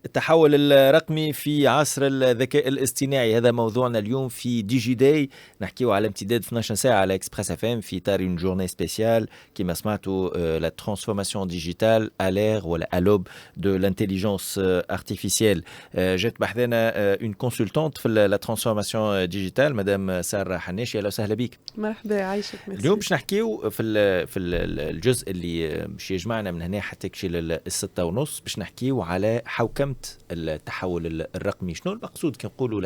التحول الرقمي في عصر الذكاء الاصطناعي، هذا موضوعنا اليوم في دي جي داي. نحكيو على امتداد 12 ساعة على اكسبريس اف ام في اطار اون جورني سبيسيال كيما سمعتوا لا ترانسفورماسيون ديجيتال الير ولا الوب دو لانتيليجنس ارتيفيسيال. جات بحذنا اون كونسلتانت في لا ترانسفورماسيون ديجيتال مدام سارة حناشي. اهلا وسهلا بك. مرحبا عايشك. اليوم باش نحكيو في الجزء اللي باش يجمعنا من هنا حتى كشي للستة ونص، باش نحكيو على حوكمة التحول الرقمي. شنو المقصود كي نقولوا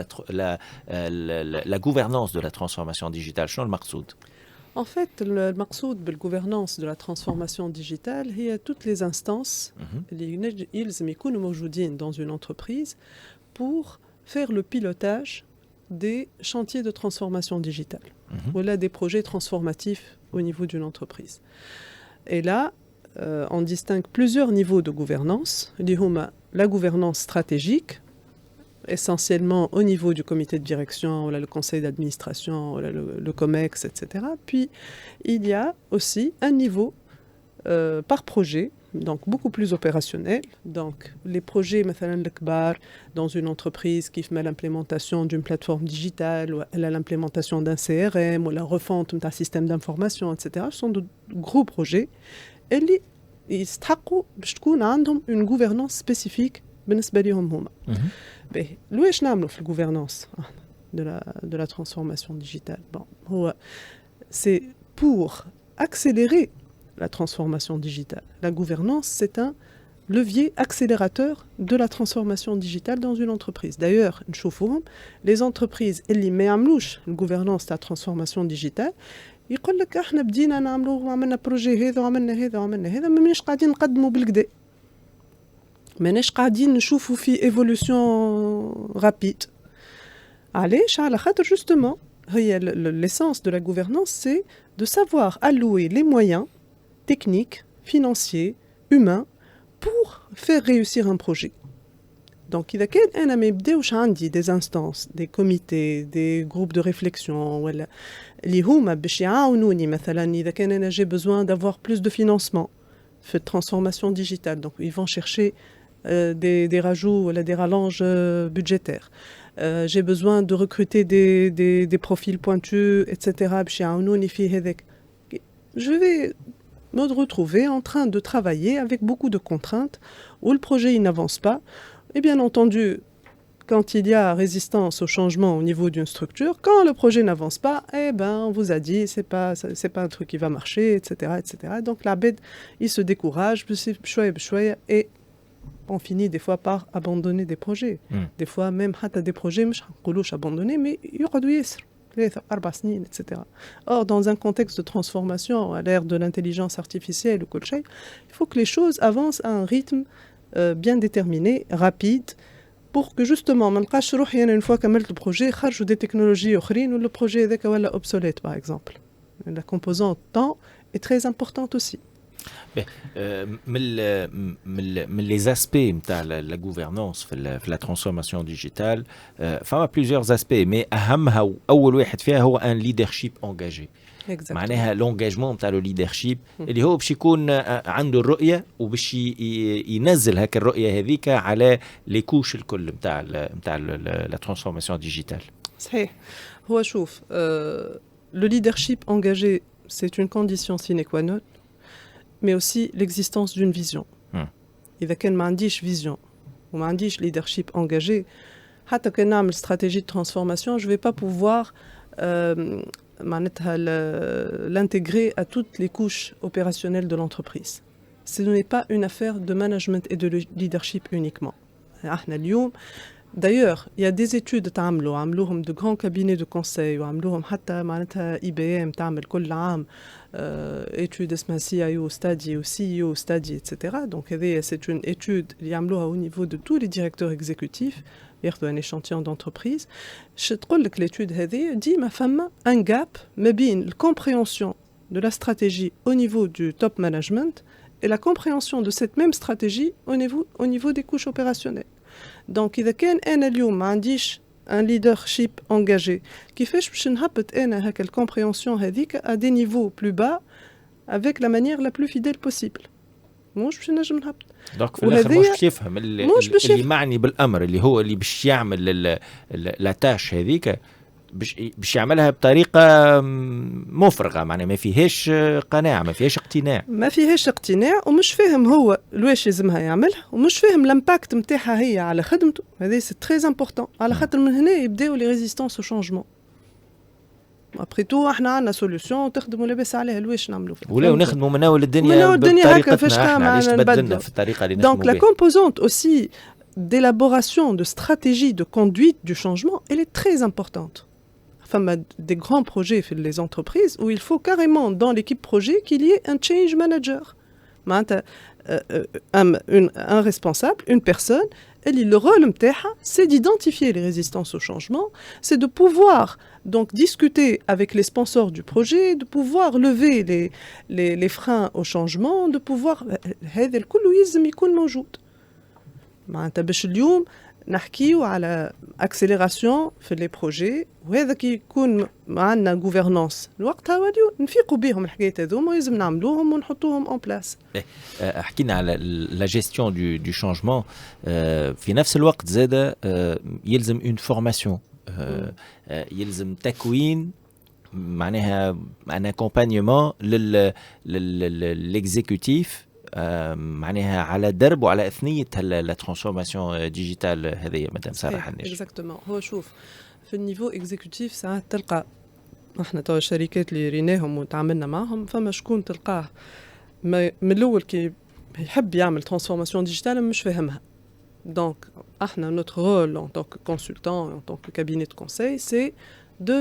لا gouvernance de la transformation digitale؟ شنو المقصود؟ En fait, le مقصود بالgouvernance de la transformation digitale هي toutes les instances اللي يلزم يكونوا موجودين dans une entreprise pour faire le pilotage des chantiers de transformation digitale ou là des projets transformatifs au niveau d'une entreprise. Et là, on distingue plusieurs niveaux de gouvernance. La gouvernance stratégique, essentiellement au niveau du comité de direction, ou là, le conseil d'administration, ou là, le COMEX, etc. Puis, il y a aussi un niveau par projet, donc beaucoup plus opérationnel. Donc, les projets, مثلا الكبار, dans une entreprise qui fait l'implémentation d'une plateforme digitale, ou l'implémentation d'un CRM, ou la refonte d'un système d'information, etc. Ce sont de gros projets. اللي يستحقوا باش تكون عندهم une gouvernance spécifique بالنسبة لهم هما. لواش نعملوا في الgouvernance de la transformation digitale? Bon, c'est pour accélérer la transformation digitale. La gouvernance, c'est un levier accélérateur de la transformation digitale dans une entreprise. D'ailleurs, نشوفوهم les entreprises اللي ما يعملوش الgouvernance de la transformation digitale يقول لك احنا بدينا نعملوا وعملنا بروجي هذا وعملنا هذا وعملنا هذا، ما ماناش قاعدين نقدموا بالكدا، ماناش قاعدين نشوفوا في ايفولوشن رابيد. علاش؟ على خاطر justement هي l'essence de la gouvernance, c'est de savoir allouer les moyens techniques, financiers, humains pour faire réussir un projet. Donc, إذا كان أنا ما يبداوش عندي des instances, des comités, des groupes de réflexion ولا اللي هما باش يعاونوني، مثلا إذا كان أنا j'ai besoin d'avoir plus de financement في transformation digitale, donc ils vont chercher des rajouts ولا des rallonges budgétaires. J'ai besoin de recruter des profils pointus, etc. باش يعاونوني في هذاك. Je vais me retrouver en train de travailler avec beaucoup de contraintes où le projet il n'avance pas. Et bien entendu, quand il y a résistance au changement au niveau d'une structure, quand le projet n'avance pas, eh ben, on vous a dit, c'est pas un truc qui va marcher, etc., etc. Donc la bête, il se décourage, et on finit des fois par abandonner des projets. Des fois même, des projets, je abandonner, mais il y aura du yesr. etc. Or, dans un contexte de transformation à l'ère de l'intelligence artificielle ou quoi, il faut que les choses avancent à un rythme bien déterminé, rapide, pour que justement, une fois qu'un projet, il des technologies ou le projet est obsolète, par exemple. La composante temps est très importante aussi. من les aspects نتاع la gouvernance في la transformation digitale فما plusieurs aspects mais أهمها وأول واحد فيها هو un leadership engagé. معناها لونجاجمون نتاع الليدرشيب اللي هو باش يكون عنده الرؤيه وباش ينزل هاك الرؤيه هذيك على لي كوش الكل نتاع لا ترانسفورماسيون ديجيتال. صحيح. هو شوف le leadership engagé c'est une condition sine qua non mais aussi l'existence d'une vision. إذا كان ما عنديش vision وما عنديش leadership engagé حتى كان نعمل stratégie de transformation je vais pas pouvoir l'intégrer à toutes les couches opérationnelles de l'entreprise. Ce n'est pas une affaire de management et de leadership uniquement. D'ailleurs, il y a des études عملوهم de grands cabinets de conseil وعملوهم حتى معناتها IBM تعمل كل عام étude اسمها CIO study ou CEO study, etc. Donc c'est une étude اللي عملوها au niveau de tous les directeurs exécutifs. ياخذوا un échantillon d'entreprise. Je تقول لك l'étude هذه ديما فما un gap ما بين la compréhension de la stratégie au niveau du top management et la compréhension de cette même stratégie au niveau des couches opérationnelles. Donc إذا كان أنا اليوم ما عنديش un leadership engagé كيفاش باش نهبط أنا هكا الcompréhension هذيك à des niveaux plus bas avec la manière la plus fidèle possible. مش باش نجم نهبط. دونك في الاخر مش باش يفهم اللي معني بالامر اللي هو اللي باش يعمل لا تاش هذيك باش يعملها بطريقه مفرغه، معناها ما فيهاش قناعه، ما فيهاش اقتناع ومش فاهم هو لواش لازمها يعملها، ومش فاهم الامباكت نتاعها هي على خدمته. هذا سي تري امبورطون، على خاطر من هنا يبداو لي ريزيستانس او شونجمون. ابري تو احنا عندنا سوليوشن تخدموا لاباس عليها، لواش نعملوا ولا نخدموا مناول الدنيا هكا فاش علاش تبدلنا في الطريقه اللي نخدموا بها. Donc la composante aussi d'élaboration de stratégie de conduite du changement, elle est très importante. Enfin, des grands projets في les entreprises où il faut carrément dans l'équipe projet qu'il y ait un change manager. Un responsable, une personne, le rôle c'est d'identifier les résistances au changement, c'est de pouvoir donc discuter avec les sponsors du projet, de pouvoir lever les freins au changement, de pouvoir هذا الكل لازم يكون موجود. معناتها باش اليوم نحكيو على اكسيليراسيون في لي بروجي، وهذا كي يكون عندنا غوفرنانس الوقتها وليو نفيقوا بهم الحكايات هذوما ولازم نعملوهم ونحطوهم اون بلاس. حكينا على لا جيستيون دو شانجمون، في نفس الوقت زاد يلزم اون فورماسيون، يلزم تكوين معناها ان اكومبانيمون للاكزيكوتيف معناها على درب وعلى اثنيه لا ترانسفورماسيون ديجيتال هذه مدام ساره حناش. اكزاكتومون. هو شوف في النيفو اكزيكوتيف ساعات تلقى احنا تو الشركات اللي ريناهم وتعاملنا معهم فما شكون تلقاه من الاول كي يحب يعمل ترانسفورماسيون ديجيتال مش فاهمها. دونك احنا notre rôle en tant que consultant en tant que cabinet de conseil c'est de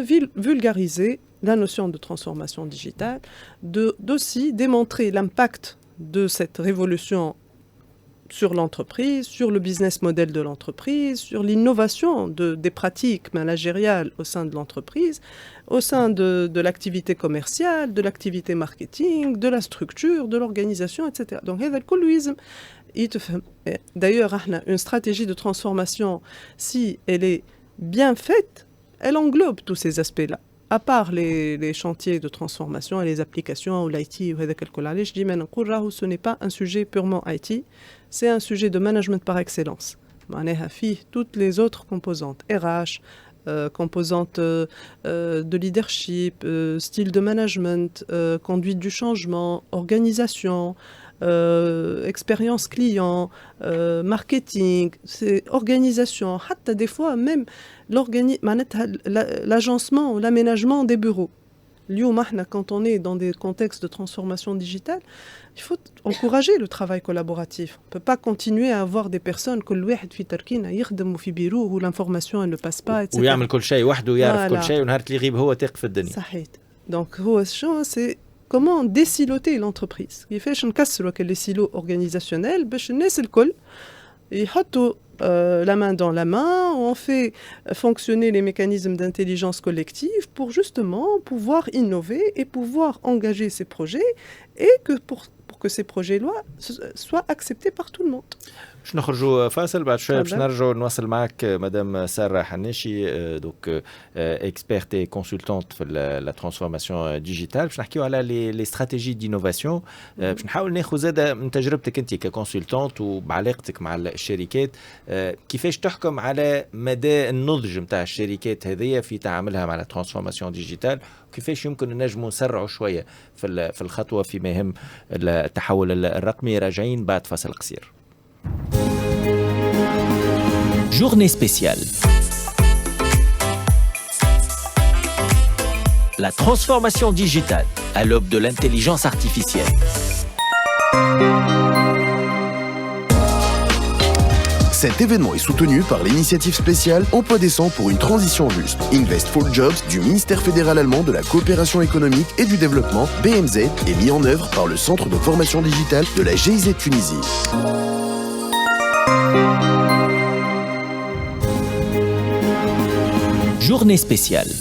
vulgariser la notion de transformation digitale, d'aussi démontrer l'impact de cette révolution sur l'entreprise, sur le business model de l'entreprise, sur l'innovation des pratiques managériales au sein de l'entreprise, au sein de l'activité commerciale, de l'activité marketing, de la structure, de l'organisation, etc. Donc, d'ailleurs, une stratégie de transformation, si elle est bien faite, elle englobe tous ces aspects-là. À part les chantiers de transformation et les applications ou l'IT, je dis maintenant, ce n'est pas un sujet purement IT, c'est un sujet de management par excellence. Toutes les autres composantes, RH, composantes de leadership, style de management, conduite du changement, organisation, expérience client, marketing, c'est organisation, des fois même l'agencement ou l'aménagement des bureaux. Quand on est dans des contextes de transformation digitale, il faut encourager le travail collaboratif. On ne peut pas continuer à avoir des personnes que الواحد في تركينا يخدم في بيرو où l'information elle ne passe pas, etc. ويعمل كل شيء وحده ويعرف كل شيء ونهار اللي يغيب هو تقف الدنيا. صحيح. Donc هو c'est comment désiloter l'entreprise. كيفاش نكسروا les silos organisationnels باش الناس الكل يحطوا la main dans la main, on fait fonctionner les mécanismes d'intelligence collective pour justement pouvoir innover et pouvoir engager ces projets et que pour que ces projets-là soient acceptés par tout le monde. باش نخرجوا فاصل بعد شويه باش نرجعوا نواصل معك مدام ساره حناشي دوك اكسبيرت اي كونسلتانت في لا ترانسفورماسيون ديجيتال باش نحكيو على لي استراتيجي دينوفاسيون باش نحاول ناخذ زاد من تجربتك انت ككونسلتانت وبعلاقتك مع الشركات كيفاش تحكم على مدى النضج نتاع الشركات هذه في تعاملها مع لا ترانسفورماسيون ديجيتال وكيفاش يمكن نجموا نسرعوا شويه في الخطوه فيما يهم التحول الرقمي. راجعين بعد فاصل قصير. Journée spéciale. La transformation digitale à l'aube de l'intelligence artificielle. Cet événement est soutenu par l'initiative spéciale Emploi décent pour une transition juste. Invest for Jobs du ministère fédéral allemand de la coopération économique et du développement, BMZ, est mis en œuvre par le centre de formation digitale de la GIZ Tunisie. Journée spéciale.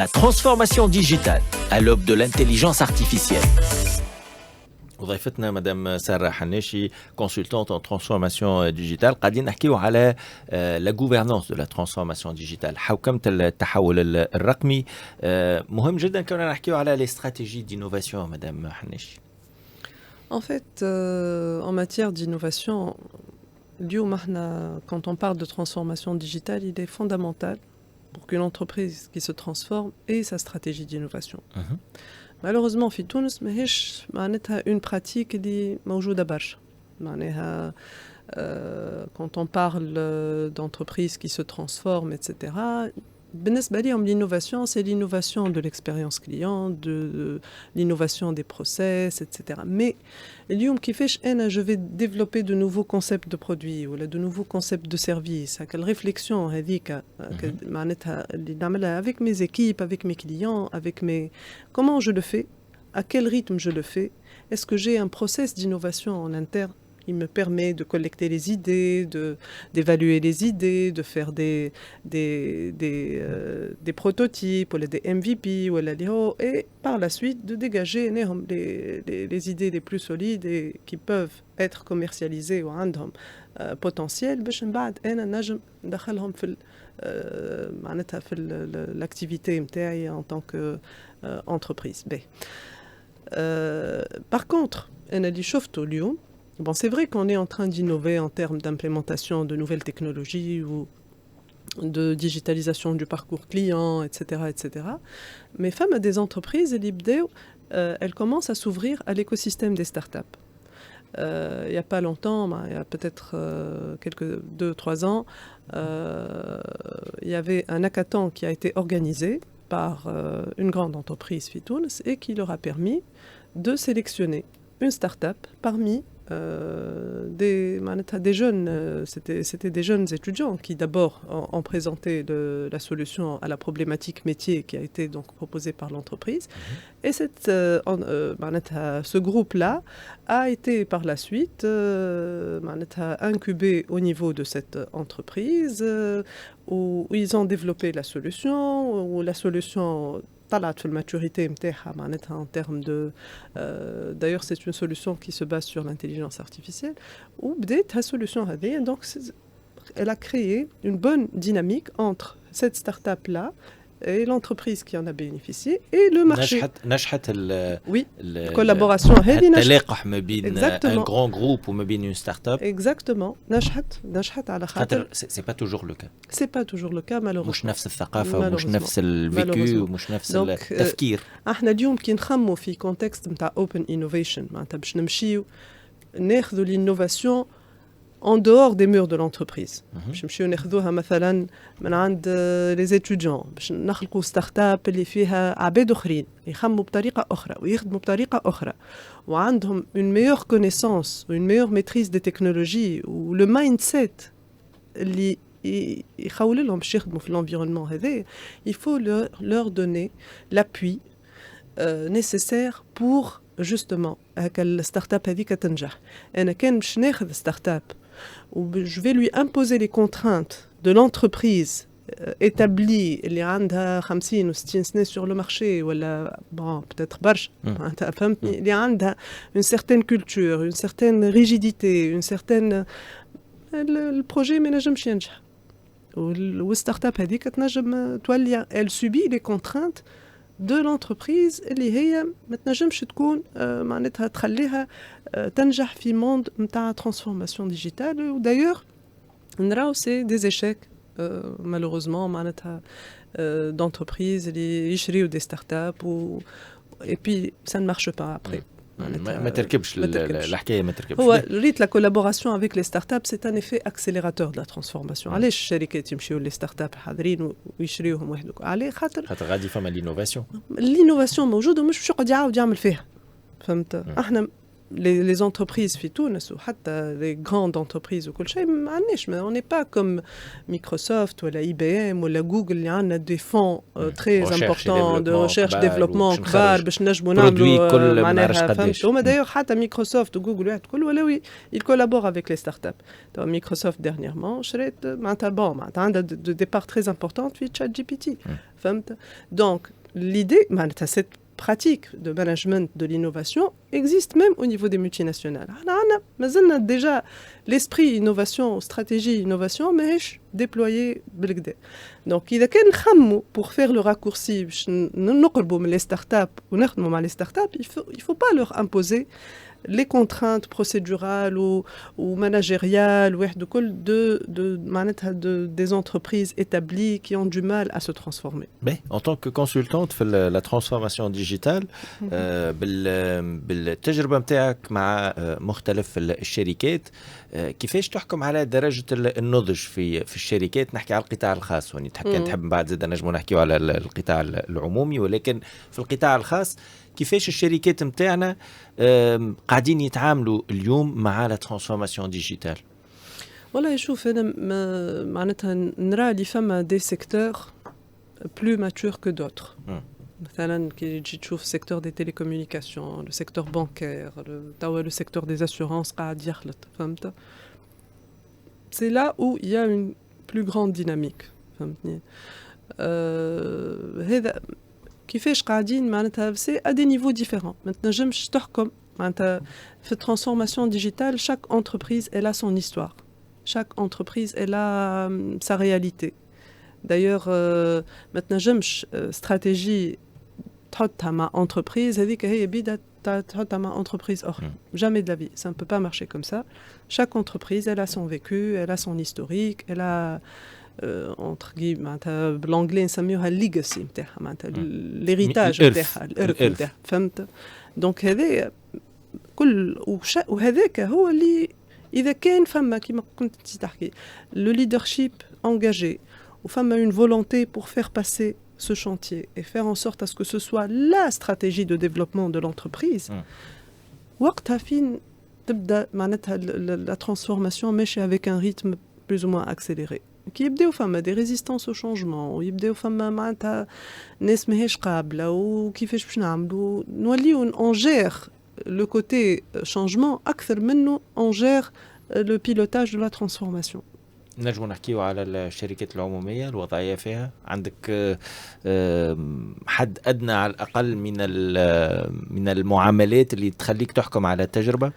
La transformation digitale à l'aube de l'intelligence artificielle. وضيفتنا مدام سارة حناشي consultante en transformation digitale قاعدين نحكيو على la gouvernance de la transformation digitale حوكمة التحول الرقمي مهم جدا كنا نحكيو على les stratégies d'innovation مدام حناشي. En fait, en matière d'innovation, quand on parle de transformation digitale, il est fondamental pour qu'une entreprise qui se transforme ait sa stratégie d'innovation. Malheureusement, في تونس ماهيش معناتها une pratique اللي موجودة برشا. معناها quand on parle d'entreprises qui se transforment, etc. بالنسبة ليهم l'innovation, c'est l'innovation de l'expérience client, de l'innovation des process, etc. Mais اليوم كيفاش أنا je vais développer de nouveaux concepts de produits ou de nouveaux concepts de services, quelle réflexion هذيك معناتها اللي نعملها avec mes équipes, avec mes clients, avec mes comment je le fais, à quel rythme je le fais, est-ce que j'ai un process d'innovation en interne qui me permet de collecter les idées, d'évaluer les idées, de faire des prototypes, ou des MVP, et par la suite de dégager les idées les plus solides et qui peuvent être commercialisées ou عندهم potentiel باش من بعد أنا نجم ندخلهم في معناتها في l'activité نتاعي en tant que entreprise. Par contre أنا اللي شفته اليوم bon, c'est vrai qu'on est en train d'innover en termes d'implémentation de nouvelles technologies ou de digitalisation du parcours client, etc. etc. Mais femmes à des entreprises, elles commencent à s'ouvrir à l'écosystème des startups. Il n'y a pas longtemps, il y a peut-être 2-3 ans, il y avait un hackathon qui a été organisé par une grande entreprise Fitounes et qui leur a permis de sélectionner une start-up parmi des jeunes, c'était des jeunes étudiants qui d'abord ont présenté la solution à la problématique métier qui a été donc proposée par l'entreprise. Et ce groupe-là a été par la suite incubé au niveau de cette entreprise où ils ont développé la solution, où la solution طلعت في الماتوريتي نتاعها معناتها en termes de d'ailleurs c'est une solution qui se base sur l'intelligence artificielle وبدات هالسوليوشن هذه donc elle a créé une bonne dynamique entre cette start-up là et l'entreprise qui en a bénéficié et le marché. نجحت oui, collaboration هذه التلاقح ما بين un grand groupe وما بين une start-up. Exactement. نجحت على خاطر c'est pas toujours le cas. C'est pas toujours le cas malheureusement. مش نفس الثقافة ومش نفس الفيكو ومش نفس التفكير. احنا اليوم كي نخمو في كونتكست نتاع open innovation معناتها باش نمشيو ناخذوا l'innovation en dehors des murs de l'entreprise. باش نمشيو ناخذوها مثلا من عند les étudiants باش نخلقوا ستارت اب اللي فيها عباد اخرين يخموا بطريقه اخرى ويخدموا بطريقه اخرى وعندهم une meilleure connaissance ou une meilleure maîtrise des technologies ou le mindset اللي يخول لهم باش يخدموا في l'environnement هذا. Il faut leur donner l'appui nécessaire pour justement هكا الستارت هذيك تنجح. انا كان باش ناخذ ستارت اب je vais lui imposer les contraintes de l'entreprise établie اللي عندها 50 و 60 سنة sur le marché ولا bon peut-être برشا فهمتني اللي عندها une certaine culture, une certaine rigidité, une certaine البروجي ما ينجمش ينجح والستارت اب هذيك تنجم تولي elle subit les contraintes de l'entreprise اللي هي ما تنجمش تكون معناتها تخليها تنجح في موند نتاع transformation digitale. ودايوغ نراو سي دي échecs malheureusement معناتها d'entreprises اللي يشريو des startups et puis ça ne marche pas après. ما تركبش الحكايه ما تركبش. هو ريت لا كولابوراسيون افيك لي ستارت اب سي ان ايفي اكسيليراتور دو لا ترانسفورماسيون. علاش الشركات يمشيو لي ستارت اب حاضرين ويشريوهم وحدهم؟ عليه خاطر غادي فما لينوفاسيون موجوده ومش باش يقعد يعاود يعمل فيها. فهمت؟ احنا les entreprises في تونس وحتى les grandes entreprises وكل شيء ما عندناش on n'est pas comme Microsoft ولا IBM ولا جوجل اللي عندنا des fonds très importants de recherche développement كبار باش نجموا نعملوا معناها فهمت. هما d'ailleurs حتى مايكروسوفت وجوجل واحد كل ولا ils collaborent avec les startups. Microsoft dernièrement شريت معناتها معناتها عندها des parts très importantes في ChatGPT. فهمت؟ Donc l'idée معناتها cette pratique de management de l'innovation existe même au niveau des multinationales. On a déjà l'esprit innovation, stratégie innovation, mais déployé بالكدا. Donc إذا كان نخمو pour faire le raccourci باش نقربوا من les startups ونخدموا مع les startups, il faut pas leur imposer les contraintes procédurales ou managériales des entreprises établies qui ont du mal à se transformer. Mais en tant que consultante في la transformation digitale بالتجربة متاعك مع مختلف الشركات كيفاش تحكم على درجة النضج في الشركات؟ نحكي على القطاع الخاص وني تحب بعد زاد نجمو نحكيو على القطاع العمومي، ولكن في القطاع الخاص كيفاش الشركات متاعنا قاعدين يتعاملوا اليوم مع لا ترانسفورماسيون ديجيتال؟ والله شوف انا معناتها نرى اللي فما دي سيكتور بلو ماتور كو دوتر. مثلا كي تجي تشوف سيكتور دي تيليكومونيكاسيون، لو سيكتور بانكير، توا لو سيكتور دي اسيورانس قاعد يخلط، فهمت؟ سي لا او il y a une plus grande dynamique، فهمتني؟ هذا كيفاش قاعدين معناتها سي ا دي نيفو ديفيرون. ما تنجمش تحكم معناتها في الترانسفورماسيون ديجيتال. شاك انتربريز elle a son histoire. Chaque entreprise elle a sa réalité. D'ailleurs ما تنجمش استراتيجي تحطها مع entreprise هذيك هي بيدا تحطها مع entreprise اخرى. Jamais de la vie, ça ne peut pas marcher comme ça. Chaque entreprise elle a son vécu, elle a son historique, elle a entre guillemets بالانجلي نسميوها الليجاسي نتاعها معناتها الهيريتاج نتاعها الارث نتاعها، فهمت؟ دونك هذا كل وهذاك هو اللي اذا كان فما كيما كنت تحكي لو ليدرشيب انجاجي وفما une volonté pour faire passer ce chantier et faire en sorte à ce que ce soit la stratégie de développement de l'entreprise. وقتها فين تبدا معناتها la transformation ماشي avec un rythme plus ou moins accéléré. كي يبداو فما دي ريزيستانس او شونجمون ويبداو فما معناتها ناس ماهيش قابله وكيفاش باش نعملوا نوليو اونجير لو كوتي شونجمون اكثر منه اونجير لو بيلوتاج دو لا ترانسفورماسيون. نجمو نحكيو على الشركات العموميه الوضعيه فيها عندك حد ادنى على الاقل من المعاملات اللي تخليك تحكم على التجربه؟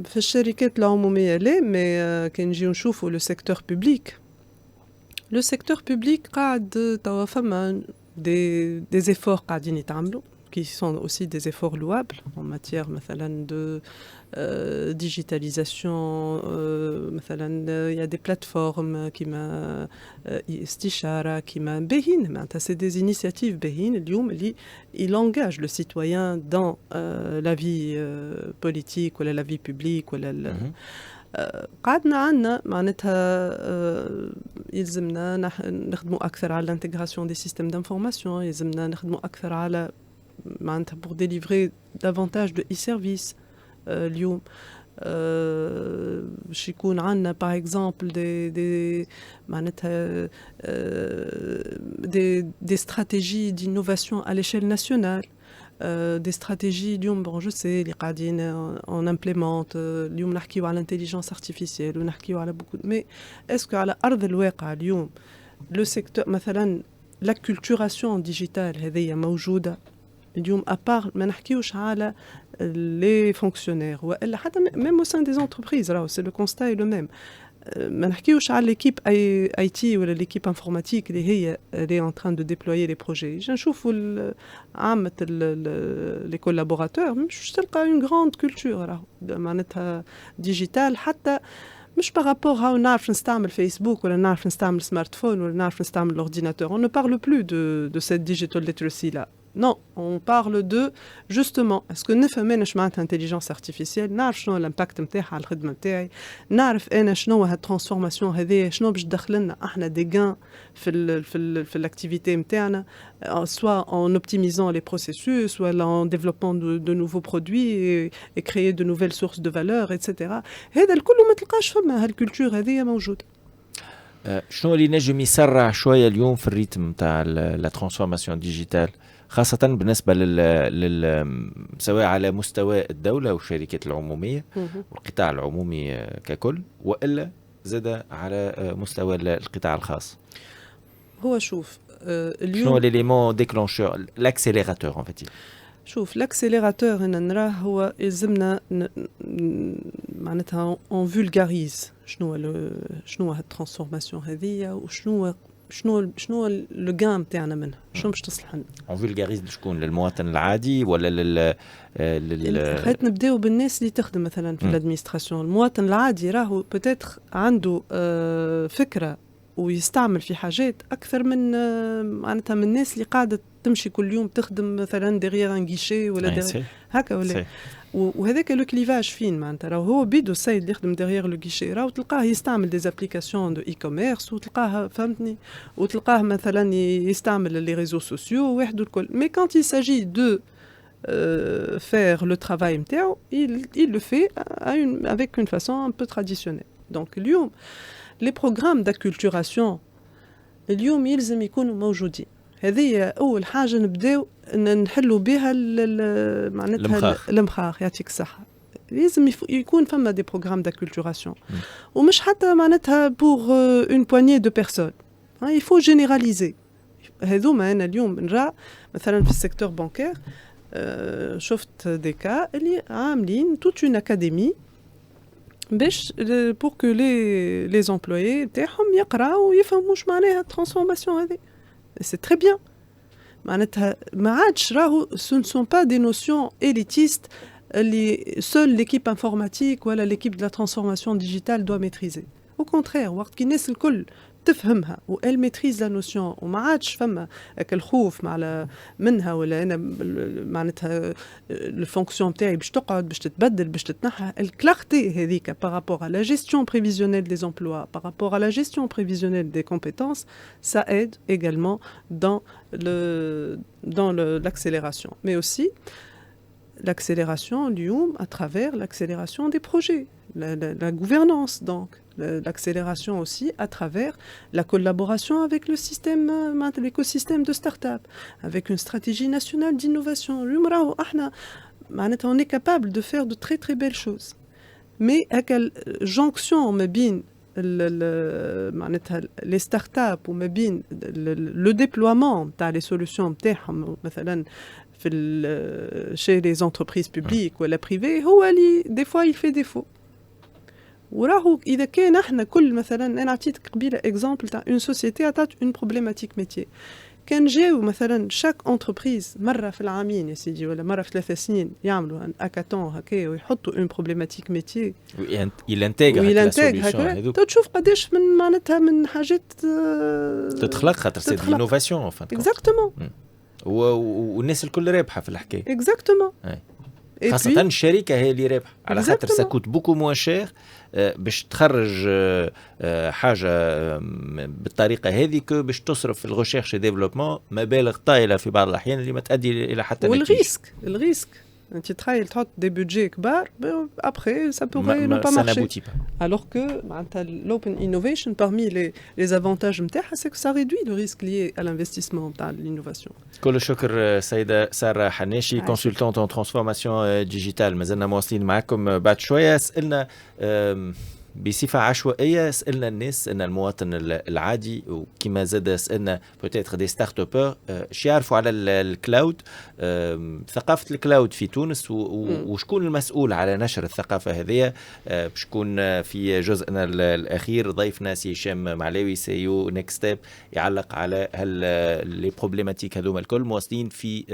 في الشركات العمومية لا، مي كي نجيو نشوفوا لو سيكتور بوبليك، لو سيكتور بوبليك قاعد توا فما دي efforts قاعدين يتعملوا qui sont aussi des efforts louables en matière مثلا de digitalisation. مثلا il y a des plateformes كيما استشارة كيما باهين معناتها c'est des initiatives باهين اليوم اللي il engage le citoyen dans la vie politique ولا la vie publique ولا قعدنا عنا معناتها يلزمنا نخدموا أكثر على l'intégration des systèmes d'information، يلزمنا نخدموا أكثر على معناتها pour délivrer davantage de e-services اليوم. باش يكون عندنا par exemple des معناتها des stratégies d'innovation à l'échelle nationale. Des stratégies اليوم bon je sais اللي قاعدين on implémente اليوم نحكيو على l'intelligence artificielle ونحكيو على beaucoup mais est-ce que على أرض الواقع اليوم le secteur مثلا l'acculturation digitale هذه موجودة اليوم apart ما نحكيوش على les fonctionnaires وإلا حتى même au sein des entreprises راهو c'est le constat est le même. ما نحكيوش على l'équipe IT ولا l'équipe informatique اللي هي est en train de déployer les projets. نشوفوا عامة les collaborateurs مش تلقى une grande culture راهو معناتها ديجيتال حتى مش بارابور هاو نعرف نستعمل فيسبوك ولا نعرف نستعمل سمارت فون ولا نعرف نستعمل l'ordinateur. On ne parle plus de cette digital literacy là. Non, on parle de justement est-ce que نفهم اش معناتها intelligence artificielle، نعرف شنو الامباكت نتاعها على الخدمه نتاعي، نعرف انا شنو هاد الترانسفورماسيون هذه شنو باش تدخل لنا احنا دي غان في الاكتيفيتي نتاعنا soit en optimisant les processus ou en développant de nouveaux produits et créer de nouvelles sources de valeur etc. هذا الكل ما تلقاش فما هالكولتور هذه موجوده. شنو اللي نجم يسرع شويه اليوم في الريتم تاع لا ترانسفورماسيون ديجيتال خاصة بالنسبة سواء على مستوى الدولة والشركات العمومية والقطاع العمومي ككل وإلا زاد على مستوى القطاع الخاص؟ هو شوف اليوم شنو l'élément déclencheur l'accélérateur en fait؟ شوف l'accélérateur هنا نراه هو يلزمنا معناتها on vulgarise شنو الترانسفورماسيون هذه شنو لو غام تاعنا منها شنو باش تصلح لنا. on vulgarise لشكون؟ للمواطن العادي ولا خلينا نبداو بالناس اللي تخدم مثلا في الادمينستراسيون. المواطن العادي راهو بوتيتر عنده فكره ويستعمل في حاجات اكثر من معناتها من الناس اللي قاعده تمشي كل يوم تخدم مثلا ديغيغ ان غيشي ولا هكا ولا وهذاك لو كليفاج فين معناتها راهو هو بيدو السيد اللي يخدم ديغيغ لو غيشي راهو تلقاه يستعمل دي ابليكاسيون دو اي كوميرس وتلقاه فهمتني وتلقاه مثلا يستعمل لي ريزو سوسيو وحده الكل. مي كانت il s'agit de faire le travail نتاعو il le fait avec une façon un peu traditionnelle. Donc اليوم les programmes d'acculturation اليوم يلزم يكونوا موجودين. هذه أول حاجة نبداو نحلوا بها معناتها المخاخ يعطيك الصحة. لازم يكون فما دي programmes d'acculturation ومش حتى معناتها pour une poignée de personnes. il faut généraliser. هذوما أنا اليوم نرى مثلا في السيكتور بانكير شفت دي كا اللي عاملين toute une académie باش pour que les employés تاعهم يقراوا ويفهموا واش معناها الترانسفورماسيون هذه. c'est très bien. معناتها ما عادش راهو ce ne sont pas des notions élitistes اللي seule l'équipe informatique ولا l'équipe de la transformation digitale doit maîtriser. au contraire وقت كي الناس الكل تفهمها و elle maîtrise la notion وما عادش فما الخوف منها ولا انا معناتها الفونكسيون تاعي باش تقعد باش تتبدل باش تتنحى. الكلارتي هذيك par rapport à la gestion prévisionnelle des emplois par rapport à la gestion prévisionnelle des compétences ça aide également dans l'accélération. mais aussi l'accélération اليوم à travers l'accélération des projets, la gouvernance donc, l'accélération aussi à travers la collaboration avec le système, l'écosystème de start-up, avec une stratégie nationale d'innovation. On est capable de faire de très très belles choses. Mais à quelle jonction ما بين les start-up وما بين le déploiement تاع les solutions نتاعهم مثلا chez les entreprises publiques ou la privée هو اللي des fois il fait défaut. وراهو إذا كان احنا كل مثلا أنا عطيتك قبيلة إكزامبل تاع une société عطات une problématique métier. كان جاو مثلا chaque entreprise مرة في العامين يا سيدي ولا مرة في 3 سنين يعملوا un hackathon هكا ويحطوا une problématique métier. il intègre la solution. تشوف قداش من معناتها من حاجات تتخلق خاطر سي l'innovation en fin de compte. Exactement. والناس الكل رابحة في الحكاية. Exactement. خاصة الشركة هي اللي رابحة على خاطر ساكوت بوكو موان شير باش تخرج حاجة بالطريقة هذه باش تصرف في الغوشيرش ديفلوبمون مبالغ طائلة في بعض الأحيان اللي ما تؤدي إلى حتى نتيجة. والريسك انت تخيل تحط دي بودجي كبار après ça pourrait ne pas marcher. alors que l'open innovation parmi les avantages نتاعها c'est que ça réduit le risque lié à l'investissement dans l'innovation. كل الشكر سيدة سارة حناشي consultante en transformation digitale. ما زلنا مواصلين معكم بعد شوية. سألنا بصفة عشوائية سألنا الناس سألنا المواطن العادي وكما زاد سألنا peut-être des start-upers يعرفوا على الكلاود ثقافة الكلاود في تونس وشكون المسؤول على نشر الثقافة هذه. بشكون في جزءنا الأخير ضيفنا سي هشام معلاوي سيو نيكست ستيب يعلق على لي بروبليماتيك هذوما الكل. مواصلين في